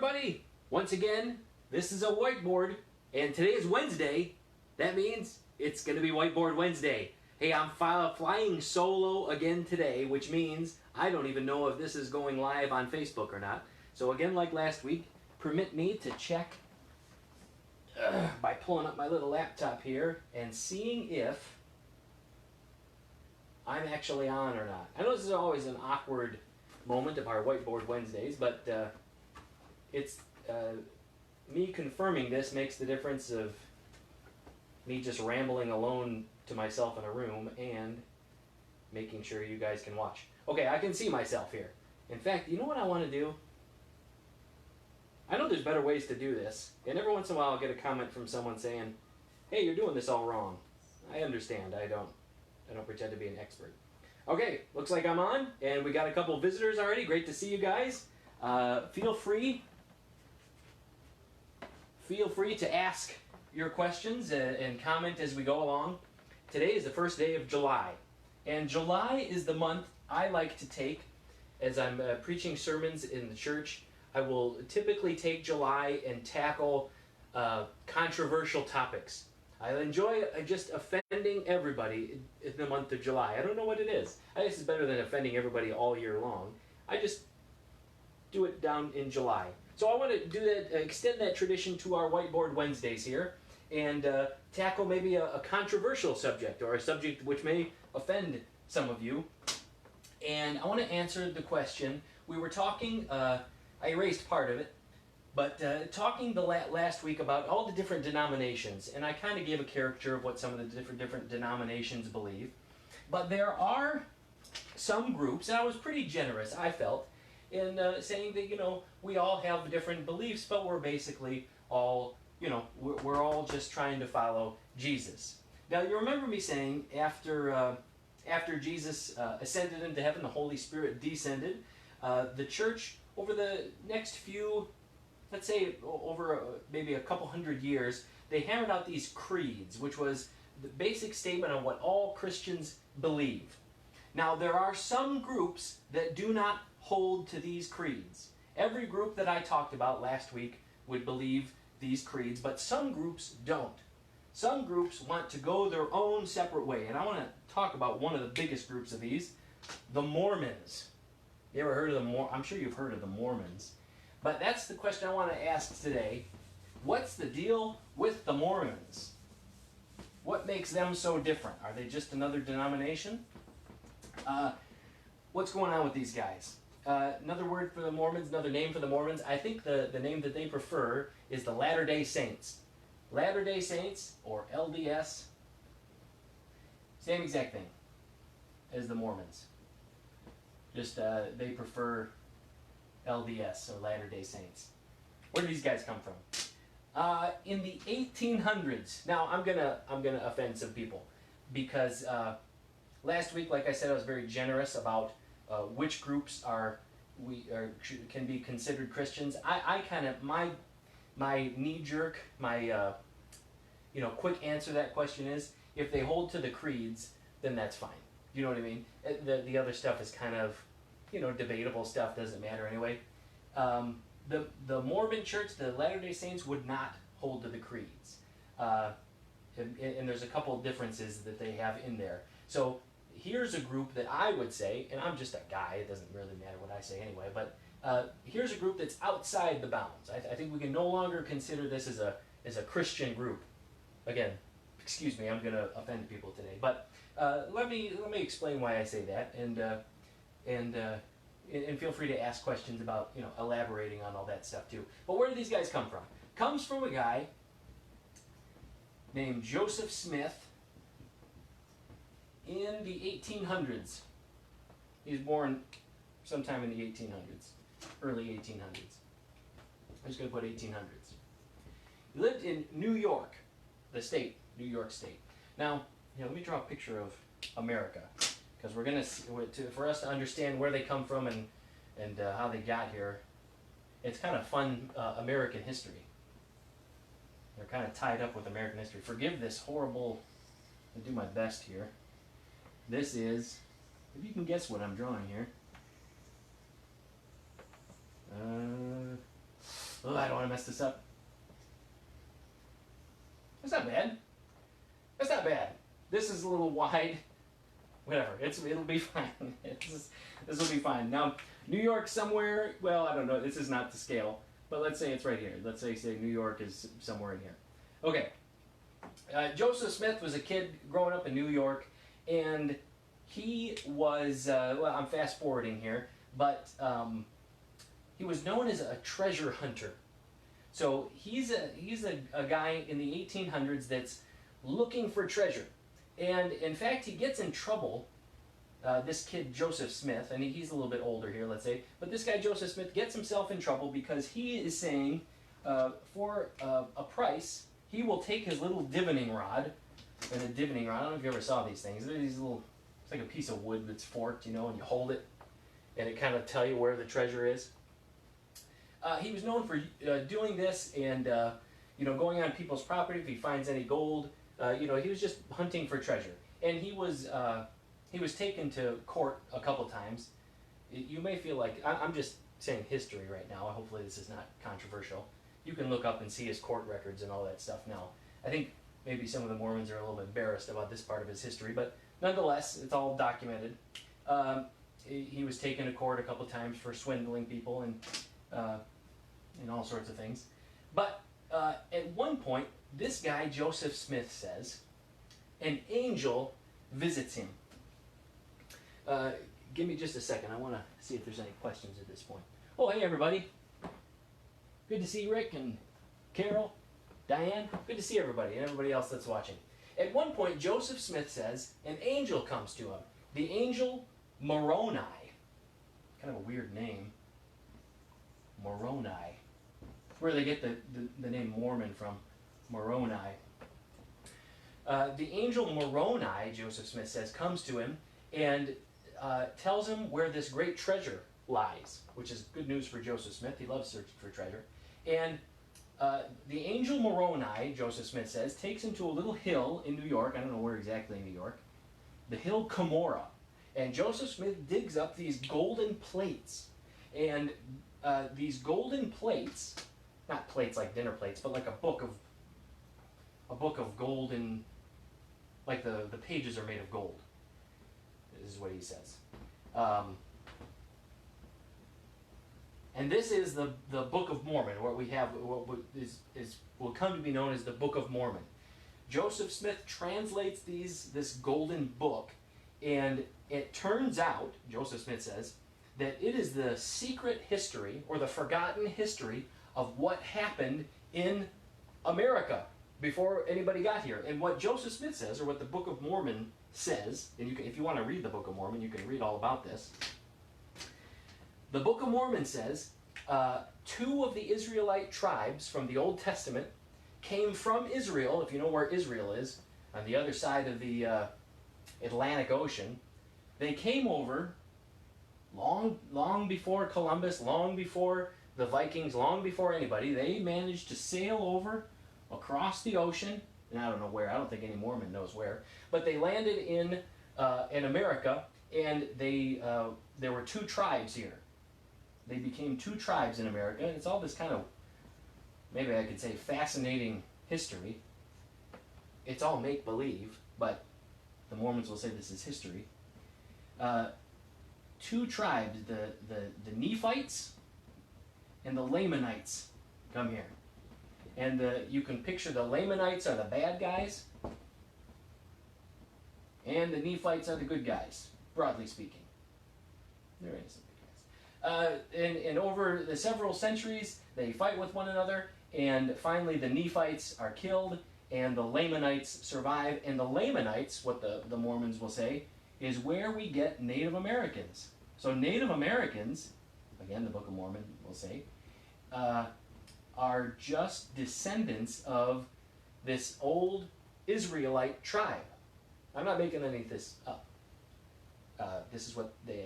everybody! Once again, this is a whiteboard, and today is Wednesday. That means it's going to be Whiteboard Wednesday. Hey, I'm flying solo again today, which means I don't even know if this is going live on Facebook or not. So again, like last week, permit me to check by pulling up my little laptop here and seeing if I'm actually on or not. I know this is always an awkward moment of our Whiteboard Wednesdays, but it's me confirming this makes the difference of me just rambling alone to myself in a room and making sure you guys can watch. Okay, I can see myself here. In fact, you know what I want to do? I know there's better ways to do this, and every once in a while I'll get a comment from someone saying, hey, you're doing this all wrong. I understand. I don't pretend to be an expert. Okay, looks like I'm on, and we got a couple visitors already. Great to see you guys. Feel free to ask your questions and comment as we go along. Today is the first day of July, and July is the month I like to take as I'm preaching sermons in the church. I will typically take July and tackle controversial topics. I enjoy just offending everybody in the month of July. I don't know what it is. I guess it's better than offending everybody all year long. I just do it down in July. So I want to do that, extend that tradition to our Whiteboard Wednesdays here, and tackle maybe a controversial subject or a subject which may offend some of you. And I want to answer the question. We were talking, I erased part of it, but talking the last week about all the different denominations, and I kind of gave a caricature of what some of the different denominations believe. But there are some groups, and I was pretty generous, I felt, in saying that, you know, we all have different beliefs, but we're basically all, you know, we're all just trying to follow Jesus. Now, you remember me saying after Jesus ascended into heaven, the Holy Spirit descended, the church, over the next few, let's say over maybe a couple hundred years, they hammered out these creeds, which was the basic statement of what all Christians believe. Now, there are some groups that do not hold to these creeds. Every group that I talked about last week would believe these creeds, but some groups don't. Some groups want to go their own separate way, and I want to talk about one of the biggest groups of these, the Mormons. You ever heard of the I'm sure you've heard of the Mormons. But that's the question I want to ask today. What's the deal with the Mormons? What makes them so different? Are they just another denomination? What's going on with these guys? Another word for the Mormons, another name for the Mormons, I think the name that they prefer is the Latter-day Saints. Latter-day Saints, or LDS, same exact thing as the Mormons. Just they prefer LDS, or Latter-day Saints. Where do these guys come from? In the 1800s. Now I'm gonna offend some people because last week, like I said, I was very generous about which groups can be considered Christians. I kind of my knee-jerk, my quick answer to that question is if they hold to the creeds, then that's fine. You know what I mean? The other stuff is kind of, debatable stuff, doesn't matter anyway. The Mormon Church, the Latter-day Saints, would not hold to the creeds. And there's a couple differences that they have in there. So here's a group that I would say, and I'm just a guy, it doesn't really matter what I say anyway, but here's a group that's outside the bounds. I think we can no longer consider this as a Christian group. Again, excuse me, I'm going to offend people today, but let me explain why I say that, and feel free to ask questions about elaborating on all that stuff too. But where do these guys come from? Comes from a guy named Joseph Smith in the 1800s. He was born sometime in the 1800s, early 1800s. I'm just going to put 1800s. He lived in New York, the state, New York State. Now, let me draw a picture of America, because we're going to, for us to understand where they come from and how they got here. It's kind of fun American history. They're kind of tied up with American history. Forgive this horrible. I'll do my best here. This is, if you can guess what I'm drawing here. Oh, I don't want to mess this up. That's not bad. That's not bad. This is a little wide. Whatever. It'll be fine. This will be fine. Now, New York somewhere. Well, I don't know. This is not the scale, but let's say it's right here. Let's say New York is somewhere in here. Okay. Joseph Smith was a kid growing up in New York, and he was. Well, I'm fast forwarding here, but he was known as a treasure hunter. So he's a guy in the 1800s that's looking for treasure. And in fact, he gets in trouble, this kid Joseph Smith, and he's a little bit older here, let's say, but this guy Joseph Smith gets himself in trouble because he is saying for a price, he will take his little divining rod, and a divining rod, I don't know if you ever saw these things, they're these little, it's like a piece of wood that's forked, you know, and you hold it, and it kind of tell you where the treasure is. He was known for doing this and, you know, going on people's property if he finds any gold. You know, he was just hunting for treasure. And he was taken to court a couple times. You may feel like, I'm just saying history right now. Hopefully this is not controversial. You can look up and see his court records and all that stuff now. I think maybe some of the Mormons are a little bit embarrassed about this part of his history, but nonetheless, it's all documented. He was taken to court a couple times for swindling people and all sorts of things. But at one point, this guy, Joseph Smith, says, an angel visits him. Give me just a second. I want to see if there's any questions at this point. Oh, hey, everybody. Good to see Rick and Carol, Diane. Good to see everybody and everybody else that's watching. At one point, Joseph Smith says, an angel comes to him. The Angel Moroni. Kind of a weird name. Moroni. Where they get the name Mormon from. Moroni. The Angel Moroni, Joseph Smith says, comes to him and tells him where this great treasure lies, which is good news for Joseph Smith. He loves searching for treasure. And the Angel Moroni, Joseph Smith says, takes him to a little hill in New York. I don't know where exactly in New York. The hill Cumorah. And Joseph Smith digs up these golden plates. And these golden plates, not plates like dinner plates, but like a book of gold, and like the pages are made of gold. This is what he says. And this is the Book of Mormon, what we have, will come to be known as the Book of Mormon. Joseph Smith translates this golden book, and it turns out, Joseph Smith says, that it is the secret history, or the forgotten history, of what happened in America before anybody got here. And what Joseph Smith says, or what the Book of Mormon says, and if you want to read the Book of Mormon, you can read all about this. The Book of Mormon says, 2 of the Israelite tribes from the Old Testament came from Israel, if you know where Israel is, on the other side of the Atlantic Ocean. They came over long before Columbus, long before the Vikings, long before anybody. They managed to sail over across the ocean, and I don't know where, I don't think any Mormon knows where, but they landed in America, and there were 2 tribes here. They became 2 tribes in America, and it's all this kind of, maybe I could say, fascinating history. It's all make-believe, but the Mormons will say this is history. 2 tribes, the Nephites and the Lamanites, come here. And you can picture the Lamanites are the bad guys, and the Nephites are the good guys, broadly speaking. There is some good guys. And over the several centuries, they fight with one another, and finally the Nephites are killed, and the Lamanites survive. And the Lamanites, what the Mormons will say, is where we get Native Americans. So Native Americans, again the Book of Mormon will say, are just descendants of this old Israelite tribe. I'm not making any of this up. This is what they